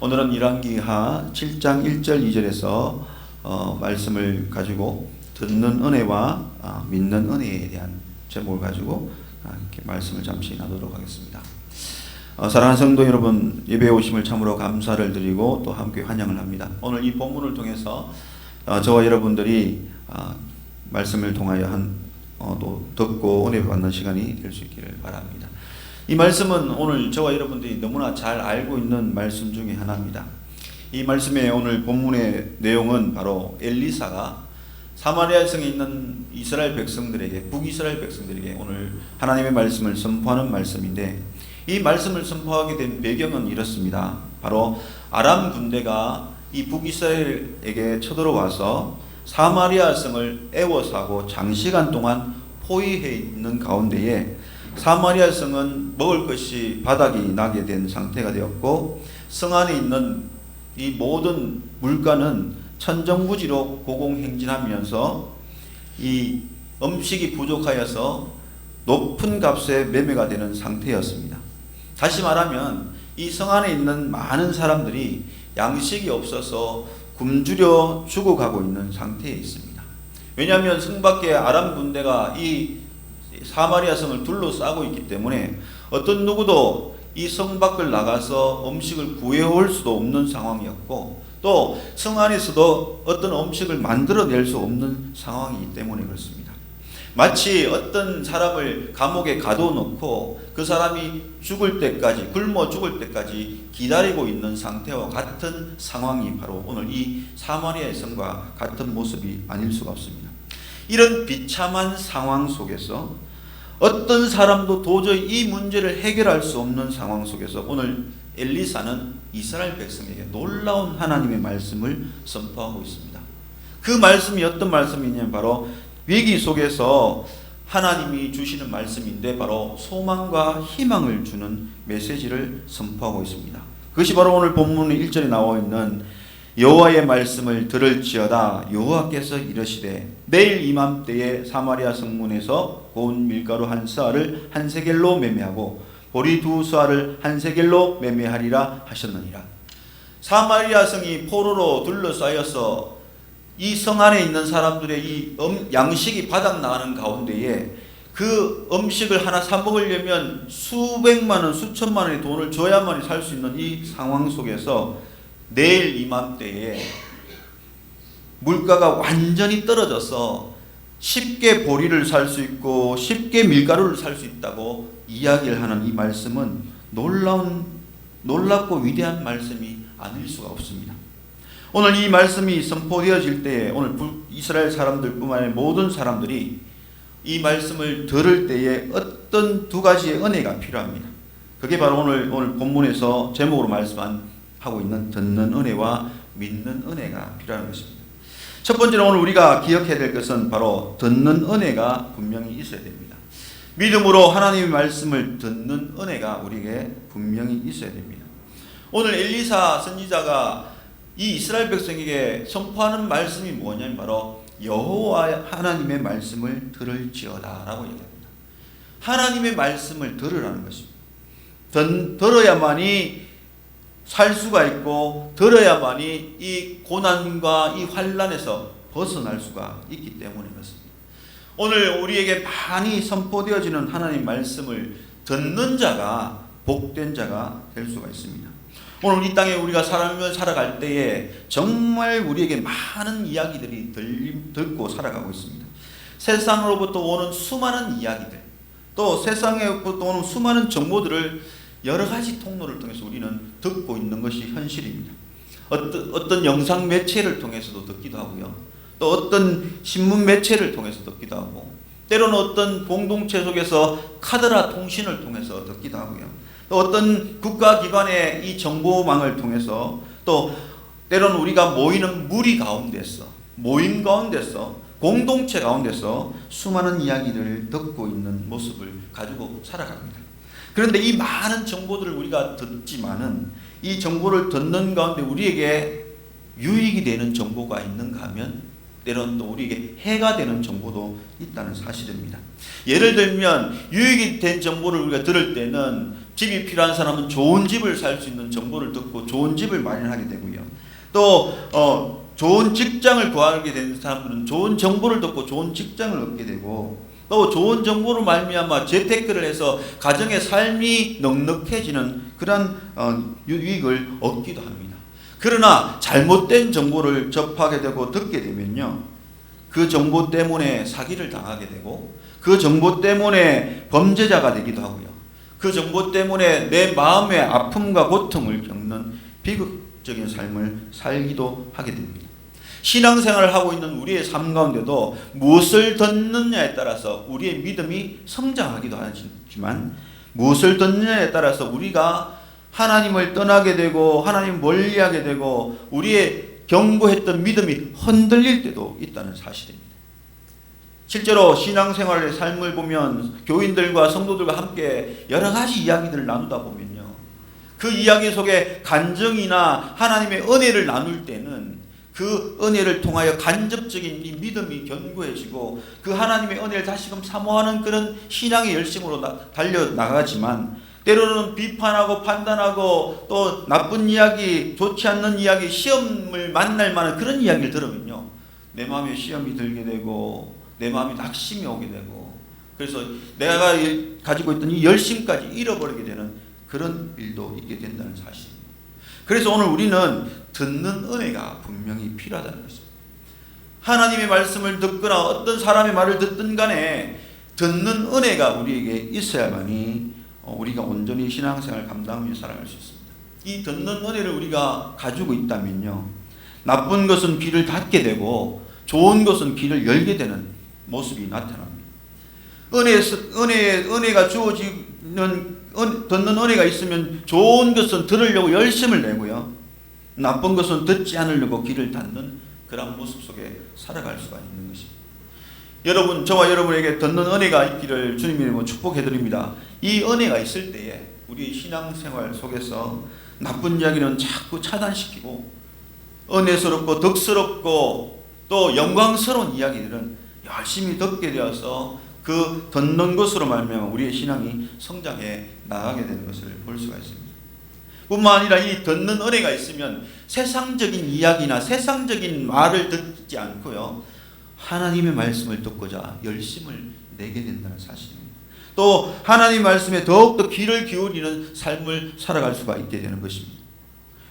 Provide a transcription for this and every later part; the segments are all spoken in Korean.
오늘은 열왕기하 7장 1절 2절에서 말씀을 가지고 듣는 은혜와 믿는 은혜에 대한 제목을 가지고 이렇게 말씀을 잠시 나누도록 하겠습니다. 사랑하는 성도 여러분, 예배에 오심을 참으로 감사를 드리고 또 함께 환영을 합니다. 오늘 이 본문을 통해서 저와 여러분들이 말씀을 통하여 또 듣고 은혜 받는 시간이 될 수 있기를 바랍니다. 이 말씀은 오늘 저와 여러분들이 너무나 잘 알고 있는 말씀 중에 하나입니다. 이 말씀의 오늘 본문의 내용은 바로 엘리사가 사마리아 성에 있는 이스라엘 백성들에게, 북이스라엘 백성들에게 오늘 하나님의 말씀을 선포하는 말씀인데, 이 말씀을 선포하게 된 배경은 이렇습니다. 바로 아람 군대가 이 북이스라엘에게 쳐들어와서 사마리아 성을 애워싸고 장시간 동안 포위해 있는 가운데에 사마리아 성은 먹을 것이 바닥이 나게 된 상태가 되었고, 성 안에 있는 이 모든 물가는 천정부지로 고공행진하면서 이 음식이 부족하여서 높은 값에 매매가 되는 상태였습니다. 다시 말하면 이 성 안에 있는 많은 사람들이 양식이 없어서 굶주려 죽어가고 있는 상태에 있습니다. 왜냐하면 성 밖에 아람 군대가 이 사마리아 성을 둘러싸고 있기 때문에 어떤 누구도 이 성 밖을 나가서 음식을 구해올 수도 없는 상황이었고, 또 성 안에서도 어떤 음식을 만들어낼 수 없는 상황이기 때문에 그렇습니다. 마치 어떤 사람을 감옥에 가둬놓고 그 사람이 죽을 때까지, 굶어 죽을 때까지 기다리고 있는 상태와 같은 상황이 바로 오늘 이 사마리아 성과 같은 모습이 아닐 수가 없습니다. 이런 비참한 상황 속에서 어떤 사람도 도저히 이 문제를 해결할 수 없는 상황 속에서 오늘 엘리사는 이스라엘 백성에게 놀라운 하나님의 말씀을 선포하고 있습니다. 그 말씀이 어떤 말씀이냐면 바로 위기 속에서 하나님이 주시는 말씀인데, 바로 소망과 희망을 주는 메시지를 선포하고 있습니다. 그것이 바로 오늘 본문 1절에 나와 있는 여호와의 말씀을 들을지어다 여호와께서 이르시되 내일 이맘때에 사마리아 성문에서 고운 밀가루 한 스아를 한 세겔로 매매하고 보리 두 스아를 한 세겔로 매매하리라 하셨느니라. 사마리아 성이 포로로 둘러싸여서 이 성 안에 있는 사람들의 이 양식이 바닥 나가는 가운데에 그 음식을 하나 사 먹으려면 수백만 원, 수천만 원의 돈을 줘야만이 살 수 있는 이 상황 속에서 내일 이맘때에 물가가 완전히 떨어져서 쉽게 보리를 살 수 있고 쉽게 밀가루를 살 수 있다고 이야기를 하는 이 말씀은 놀랍고 위대한 말씀이 아닐 수가 없습니다. 오늘 이 말씀이 선포되어질 때에 오늘 이스라엘 사람들뿐만 아니라 모든 사람들이 이 말씀을 들을 때에 어떤 두 가지의 은혜가 필요합니다. 그게 바로 오늘 본문에서 제목으로 말씀하고 있는 듣는 은혜와 믿는 은혜가 필요한 것입니다. 첫 번째로 오늘 우리가 기억해야 될 것은 바로 듣는 은혜가 분명히 있어야 됩니다. 믿음으로 하나님의 말씀을 듣는 은혜가 우리에게 분명히 있어야 됩니다. 오늘 엘리사 선지자가 이 이스라엘 백성에게 선포하는 말씀이 뭐냐면 바로 여호와 하나님의 말씀을 들을지어다 라고 얘기합니다. 하나님의 말씀을 들으라는 것입니다. 들어야만이 살 수가 있고, 들어야만이 이 고난과 이 환난에서 벗어날 수가 있기 때문에 그렇습니다. 오늘 우리에게 많이 선포되어지는 하나님 말씀을 듣는 자가 복된 자가 될 수가 있습니다. 오늘 이 땅에 우리가 삶을 살아갈 때에 정말 우리에게 많은 이야기들이 듣고 살아가고 있습니다. 세상으로부터 오는 수많은 이야기들, 또 세상에부터 오는 수많은 정보들을 여러 가지 통로를 통해서 우리는 듣고 있는 것이 현실입니다. 어떤 영상 매체를 통해서도 듣기도 하고요. 또 어떤 신문 매체를 통해서 듣기도 하고, 때로는 어떤 공동체 속에서 카드라 통신을 통해서 듣기도 하고요. 또 어떤 국가기관의 이 정보망을 통해서, 또 때로는 우리가 모이는 무리 가운데서, 모임 가운데서, 공동체 가운데서 수많은 이야기를 듣고 있는 모습을 가지고 살아갑니다. 그런데 이 많은 정보들을 우리가 듣지만은 이 정보를 듣는 가운데 우리에게 유익이 되는 정보가 있는가 하면 때로는 또 우리에게 해가 되는 정보도 있다는 사실입니다. 예를 들면 유익이 된 정보를 우리가 들을 때는 집이 필요한 사람은 좋은 집을 살 수 있는 정보를 듣고 좋은 집을 마련하게 되고요. 또 좋은 직장을 구하게 되는 사람들은 좋은 정보를 듣고 좋은 직장을 얻게 되고, 또 좋은 정보로 말미암아 재테크를 해서 가정의 삶이 넉넉해지는 그런 유익을 얻기도 합니다. 그러나 잘못된 정보를 접하게 되고 듣게 되면요, 그 정보 때문에 사기를 당하게 되고, 그 정보 때문에 범죄자가 되기도 하고요, 그 정보 때문에 내 마음의 아픔과 고통을 겪는 비극적인 삶을 살기도 하게 됩니다. 신앙생활을 하고 있는 우리의 삶 가운데도 무엇을 듣느냐에 따라서 우리의 믿음이 성장하기도 하지만, 무엇을 듣느냐에 따라서 우리가 하나님을 떠나게 되고 하나님 멀리하게 되고 우리의 견고했던 믿음이 흔들릴 때도 있다는 사실입니다. 실제로 신앙생활의 삶을 보면 교인들과 성도들과 함께 여러 가지 이야기들을 나누다 보면요, 그 이야기 속에 간증이나 하나님의 은혜를 나눌 때는 그 은혜를 통하여 간접적인 이 믿음이 견고해지고 그 하나님의 은혜를 다시금 사모하는 그런 신앙의 열심으로 달려나가지만, 때로는 비판하고 판단하고 또 나쁜 이야기, 좋지 않는 이야기, 시험을 만날 만한 그런 이야기를 들으면요, 내 마음에 시험이 들게 되고 내 마음에 낙심이 오게 되고, 그래서 내가 가지고 있던 이 열심까지 잃어버리게 되는 그런 일도 있게 된다는 사실입니다. 그래서 오늘 우리는 듣는 은혜가 분명히 필요하다는 것입니다. 하나님의 말씀을 듣거나 어떤 사람의 말을 듣든 간에 듣는 은혜가 우리에게 있어야만이 우리가 온전히 신앙생활을 감당하며 살아갈 수 있습니다. 이 듣는 은혜를 우리가 가지고 있다면요, 나쁜 것은 귀를 닫게 되고 좋은 것은 귀를 열게 되는 모습이 나타납니다. 은혜가 주어지는 듣는 은혜가 있으면 좋은 것은 들으려고 열심을 내고요, 나쁜 것은 듣지 않으려고 귀를 닫는 그런 모습 속에 살아갈 수가 있는 것입니다. 여러분, 저와 여러분에게 듣는 은혜가 있기를 주님의 이름으로 축복해 드립니다. 이 은혜가 있을 때에 우리 신앙생활 속에서 나쁜 이야기는 자꾸 차단시키고 은혜스럽고 덕스럽고 또 영광스러운 이야기들은 열심히 듣게 되어서 그 듣는 것으로 말미암아 우리의 신앙이 성장해 나가게 되는 것을 볼 수가 있습니다. 뿐만 아니라 이 듣는 은혜가 있으면 세상적인 이야기나 세상적인 말을 듣지 않고요, 하나님의 말씀을 듣고자 열심을 내게 된다는 사실입니다. 또 하나님 말씀에 더욱더 귀를 기울이는 삶을 살아갈 수가 있게 되는 것입니다.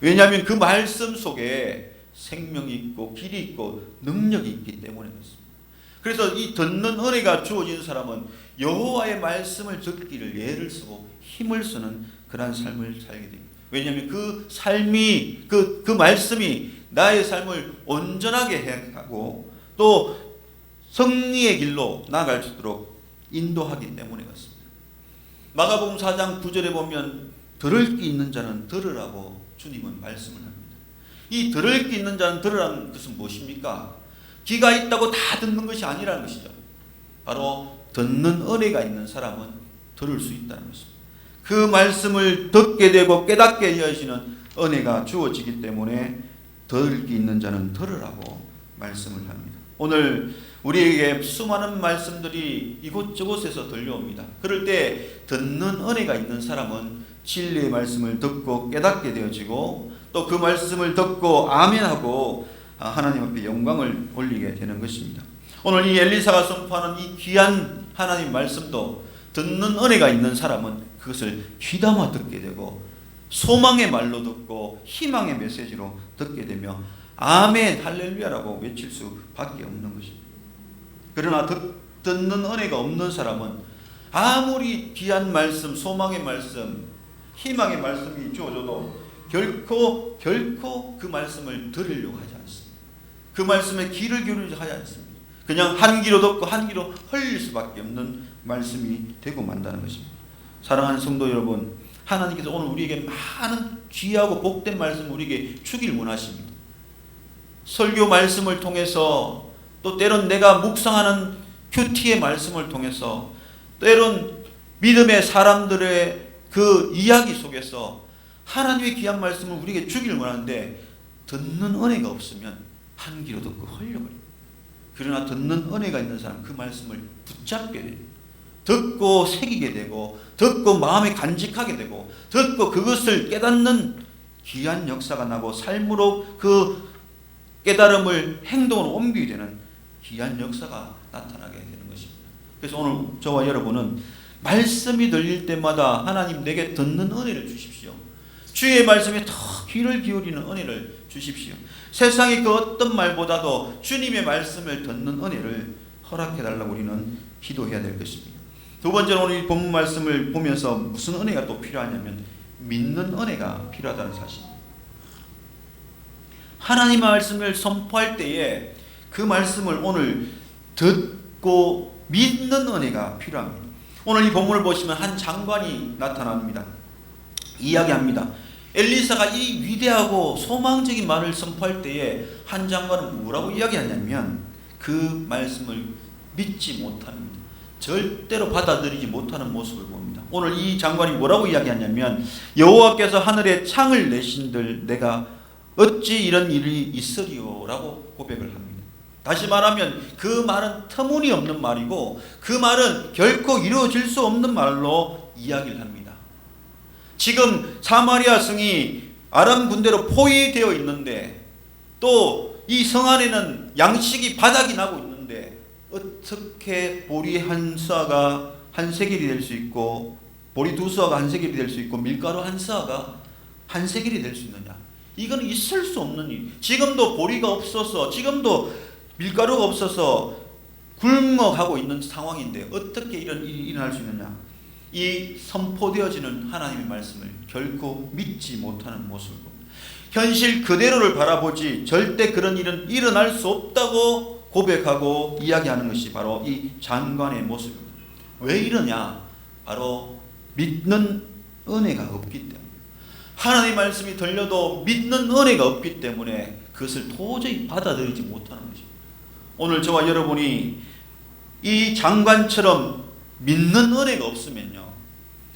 왜냐하면 그 말씀 속에 생명이 있고 길이 있고 능력이 있기 때문에 그렇습니다. 그래서 이 듣는 은혜가 주어진 사람은 여호와의 말씀을 듣기를 예를 쓰고 힘을 쓰는 그러한 삶을 살게 됩니다. 왜냐하면 그 삶이 그 말씀이 나의 삶을 온전하게 하고 또 승리의 길로 나아갈 수 있도록 인도하기 때문에 그렇습니다. 마가복음 4장 9절에 보면 들을 게 있는 자는 들으라고 주님은 말씀을 합니다. 이 들을 게 있는 자는 들으라는 것은 무엇입니까? 귀가 있다고 다 듣는 것이 아니라는 것이죠. 바로 듣는 은혜가 있는 사람은 들을 수 있다는 것입니다. 그 말씀을 듣게 되고 깨닫게 되어지는 은혜가 주어지기 때문에 들을 게 있는 자는 들으라고 말씀을 합니다. 오늘 우리에게 수많은 말씀들이 이곳저곳에서 들려옵니다. 그럴 때 듣는 은혜가 있는 사람은 진리의 말씀을 듣고 깨닫게 되어지고 또 그 말씀을 듣고 아멘하고 하나님 앞에 영광을 올리게 되는 것입니다. 오늘 이 엘리사가 선포하는 이 귀한 하나님 말씀도 듣는 은혜가 있는 사람은 그것을 귀담아 듣게 되고 소망의 말로 듣고 희망의 메시지로 듣게 되며 아멘 할렐루야라고 외칠 수밖에 없는 것입니다. 그러나 듣는 은혜가 없는 사람은 아무리 귀한 말씀, 소망의 말씀, 희망의 말씀이 주어져도 결코 그 말씀을 들으려고 하지 않습니다. 그 말씀에 귀를 기울이지 하지 않습니다. 그냥 한 귀로 듣고 한 귀로 흘릴 수밖에 없는 말씀이 되고 만다는 것입니다. 사랑하는 성도 여러분, 하나님께서 오늘 우리에게 많은 귀하고 복된 말씀을 우리에게 주길 원하십니다. 설교 말씀을 통해서 또 때론 내가 묵상하는 큐티의 말씀을 통해서 때론 믿음의 사람들의 그 이야기 속에서 하나님의 귀한 말씀을 우리에게 주길 원하는데 듣는 은혜가 없으면 한 귀로 듣고 흘려버립니다. 그러나 듣는 은혜가 있는 사람 그 말씀을 붙잡게 돼요. 듣고 새기게 되고 듣고 마음에 간직하게 되고 듣고 그것을 깨닫는 귀한 역사가 나고 삶으로 그 깨달음을 행동으로 옮기게 되는 귀한 역사가 나타나게 되는 것입니다. 그래서 오늘 저와 여러분은 말씀이 들릴 때마다 하나님 내게 듣는 은혜를 주십시오. 주의 말씀에 더 귀를 기울이는 은혜를 주십시오. 세상의 그 어떤 말보다도 주님의 말씀을 듣는 은혜를 허락해달라고 우리는 기도해야 될 것입니다. 두 번째로 오늘 이 본문 말씀을 보면서 무슨 은혜가 또 필요하냐면 믿는 은혜가 필요하다는 사실입니다. 하나님의 말씀을 선포할 때에 그 말씀을 오늘 듣고 믿는 은혜가 필요합니다. 오늘 이 본문을 보시면 한 장관이 나타납니다. 이야기합니다. 엘리사가 이 위대하고 소망적인 말을 선포할 때에 한 장관은 뭐라고 이야기하냐면 그 말씀을 믿지 못합니다. 절대로 받아들이지 못하는 모습을 봅니다. 오늘 이 장관이 뭐라고 이야기하냐면 여호와께서 하늘에 창을 내신들 내가 어찌 이런 일이 있으리요 라고 고백을 합니다. 다시 말하면 그 말은 터무니없는 말이고 그 말은 결코 이루어질 수 없는 말로 이야기를 합니다. 지금 사마리아 성이 아람 군대로 포위되어 있는데 또 이 성 안에는 양식이 바닥이 나고 있는데 어떻게 보리 한 수아가 한 세겔이 될 수 있고 보리 두 수아가 한 세겔이 될 수 있고 밀가루 한 수아가 한 세겔이 될 수 있느냐? 이건 있을 수 없는 일. 지금도 보리가 없어서 지금도 밀가루가 없어서 굶어가고 있는 상황인데 어떻게 이런 일이 일어날 수 있느냐? 이 선포되어지는 하나님의 말씀을 결코 믿지 못하는 모습을 봅니다. 현실 그대로를 바라보지 절대 그런 일은 일어날 수 없다고 고백하고 이야기하는 것이 바로 이 장관의 모습입니다. 왜 이러냐? 바로 믿는 은혜가 없기 때문에. 하나님의 말씀이 들려도 믿는 은혜가 없기 때문에 그것을 도저히 받아들이지 못하는 것입니다. 오늘 저와 여러분이 이 장관처럼 믿는 은혜가 없으면요,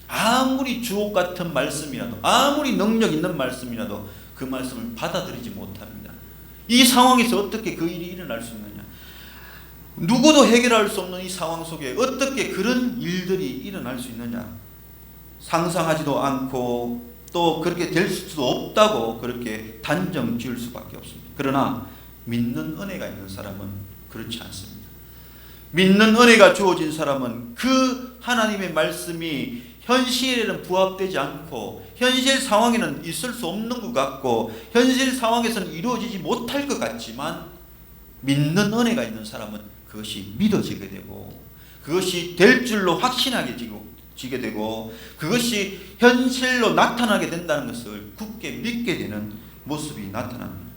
아무리 주옥 같은 말씀이라도 아무리 능력 있는 말씀이라도 그 말씀을 받아들이지 못합니다. 이 상황에서 어떻게 그 일이 일어날 수 있느냐? 누구도 해결할 수 없는 이 상황 속에 어떻게 그런 일들이 일어날 수 있느냐? 상상하지도 않고 또 그렇게 될 수도 없다고 그렇게 단정 지을 수밖에 없습니다. 그러나 믿는 은혜가 있는 사람은 그렇지 않습니다. 믿는 은혜가 주어진 사람은 그 하나님의 말씀이 현실에는 부합되지 않고 현실 상황에는 있을 수 없는 것 같고 현실 상황에서는 이루어지지 못할 것 같지만 믿는 은혜가 있는 사람은 그것이 믿어지게 되고 그것이 될 줄로 확신하게 지게 되고 그것이 현실로 나타나게 된다는 것을 굳게 믿게 되는 모습이 나타납니다.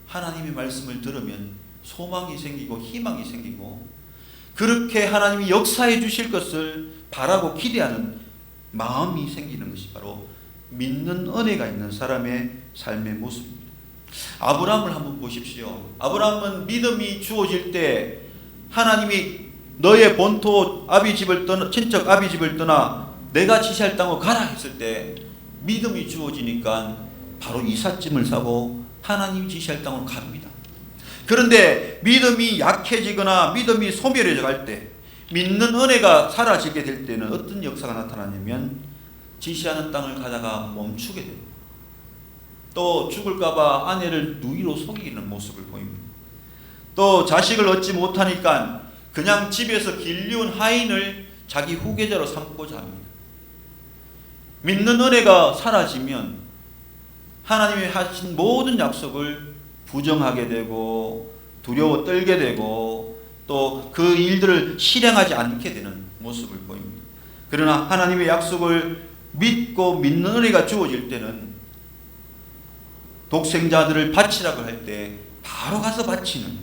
하나님의 말씀을 들으면 소망이 생기고 희망이 생기고 그렇게 하나님이 역사해 주실 것을 바라고 기대하는 마음이 생기는 것이 바로 믿는 은혜가 있는 사람의 삶의 모습입니다. 아브라함을 한번 보십시오. 아브라함은 믿음이 주어질 때 하나님이 너의 본토 아비 집을 떠나 친척 아비 집을 떠나 내가 지시할 땅으로 가라 했을 때 믿음이 주어지니까 바로 이삿짐을 사고 하나님이 지시할 땅으로 갑니다. 그런데 믿음이 약해지거나 믿음이 소멸해져 갈 때 믿는 은혜가 사라지게 될 때는 어떤 역사가 나타나냐면 지시하는 땅을 가다가 멈추게 됩니다. 또 죽을까봐 아내를 누이로 속이는 모습을 보입니다. 또 자식을 얻지 못하니까 그냥 집에서 길리운 하인을 자기 후계자로 삼고자 합니다. 믿는 은혜가 사라지면 하나님이 하신 모든 약속을 부정하게 되고 두려워 떨게 되고 또 그 일들을 실행하지 않게 되는 모습을 보입니다. 그러나 하나님의 약속을 믿고 믿는 은혜가 주어질 때는 독생자들을 바치라고 할 때 바로 가서 바치는,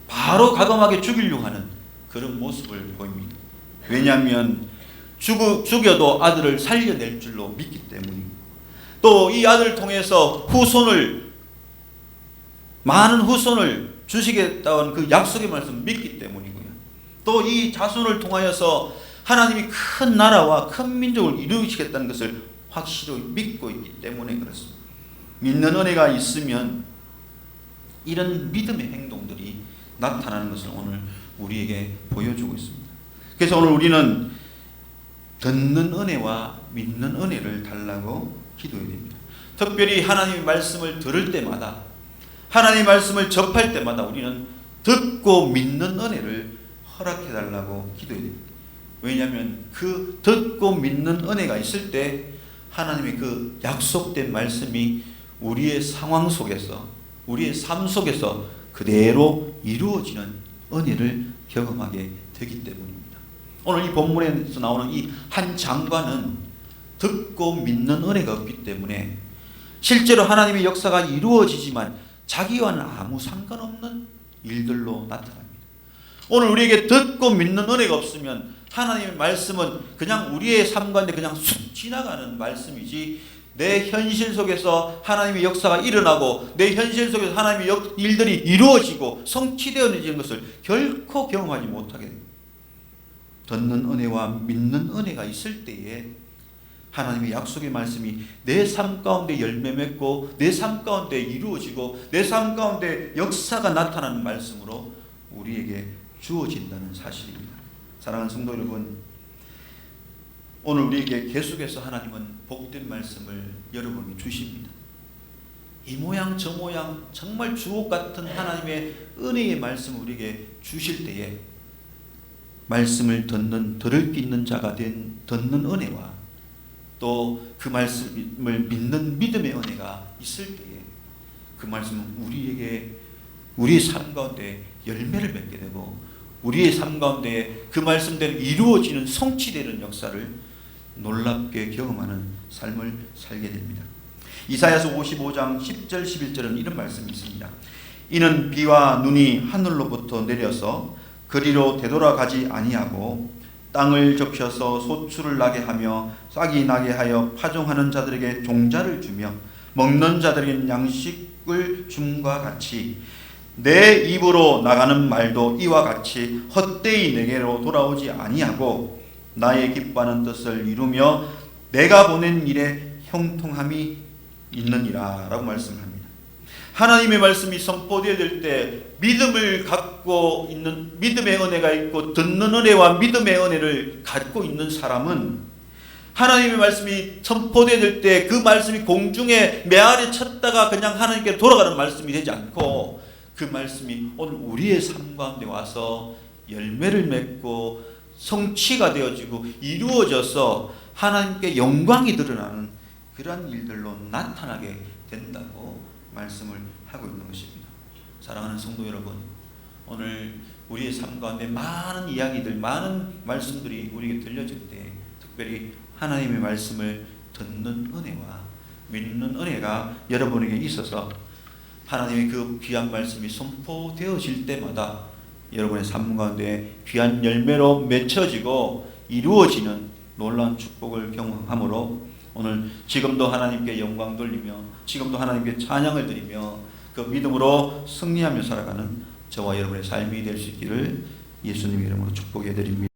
바로 가감하게 죽이려고 하는 그런 모습을 보입니다. 왜냐하면 죽여도 아들을 살려낼 줄로 믿기 때문입니다. 또 이 아들을 통해서 많은 후손을 주시겠다는 그 약속의 말씀 믿기 때문이고요. 또 이 자손을 통하여서 하나님이 큰 나라와 큰 민족을 이루시겠다는 것을 확실히 믿고 있기 때문에 그렇습니다. 믿는 은혜가 있으면 이런 믿음의 행동들이 나타나는 것을 오늘 우리에게 보여주고 있습니다. 그래서 오늘 우리는 듣는 은혜와 믿는 은혜를 달라고 기도해야 됩니다. 특별히 하나님의 말씀을 들을 때마다, 하나님의 말씀을 접할 때마다 우리는 듣고 믿는 은혜를 허락해 달라고 기도해야 됩니다. 왜냐하면 그 듣고 믿는 은혜가 있을 때 하나님의 그 약속된 말씀이 우리의 상황 속에서, 우리의 삶 속에서 그대로 이루어지는 은혜를 경험하게 되기 때문입니다. 오늘 이 본문에서 나오는 이 한 장관은 듣고 믿는 은혜가 없기 때문에 실제로 하나님의 역사가 이루어지지만 자기와는 아무 상관없는 일들로 나타납니다. 오늘 우리에게 듣고 믿는 은혜가 없으면 하나님의 말씀은 그냥 우리의 삶 가운데 그냥 쑥 지나가는 말씀이지, 내 현실 속에서 하나님의 역사가 일어나고 내 현실 속에서 하나님의 일들이 이루어지고 성취되어지는 것을 결코 경험하지 못하게 됩니다. 듣는 은혜와 믿는 은혜가 있을 때에 하나님의 약속의 말씀이 내 삶 가운데 열매 맺고 내 삶 가운데 이루어지고 내 삶 가운데 역사가 나타나는 말씀으로 우리에게 주어진다는 사실입니다. 사랑하는 성도 여러분, 오늘 우리에게 계속해서 하나님은 복된 말씀을 여러분에게 주십니다. 이 모양 저 모양 정말 주옥 같은 하나님의 은혜의 말씀을 우리에게 주실 때에 말씀을 들을 수 있는 자가 된 듣는 은혜와 또 그 말씀을 믿는 믿음의 은혜가 있을 때에 그 말씀은 우리에게 우리의 삶 가운데 열매를 맺게 되고 우리의 삶 가운데 그 말씀대로 이루어지는 성취되는 역사를 놀랍게 경험하는 삶을 살게 됩니다. 이사야서 55장 10절 11절은 이런 말씀이 있습니다. 이는 비와 눈이 하늘로부터 내려서 그리로 되돌아가지 아니하고 땅을 적셔서 소출을 나게 하며 싹이 나게 하여 파종하는 자들에게 종자를 주며 먹는 자들에게 양식을 줌과 같이 내 입으로 나가는 말도 이와 같이 헛되이 내게로 돌아오지 아니하고 나의 기뻐하는 뜻을 이루며 내가 보낸 일에 형통함이 있느니라 라고 말씀합니다. 하나님의 말씀이 선포되어야 될 때 믿음을 갖고 있는, 믿음의 은혜가 있고 듣는 은혜와 믿음의 은혜를 갖고 있는 사람은 하나님의 말씀이 선포되어야 될 때 그 말씀이 공중에 메아리 쳤다가 그냥 하나님께 돌아가는 말씀이 되지 않고 그 말씀이 오늘 우리의 삶 가운데 와서 열매를 맺고 성취가 되어지고 이루어져서 하나님께 영광이 드러나는 그러한 일들로 나타나게 된다고 말씀을 하고 있는 것입니다. 사랑하는 성도 여러분, 오늘 우리의 삶 가운데 많은 이야기들, 많은 말씀들이 우리에게 들려질 때 특별히 하나님의 말씀을 듣는 은혜와 믿는 은혜가 여러분에게 있어서 하나님의 그 귀한 말씀이 선포되어질 때마다 여러분의 삶 가운데 귀한 열매로 맺혀지고 이루어지는 놀라운 축복을 경험함으로 오늘 지금도 하나님께 영광 돌리며 지금도 하나님께 찬양을 드리며 그 믿음으로 승리하며 살아가는 저와 여러분의 삶이 될 수 있기를 예수님의 이름으로 축복해 드립니다.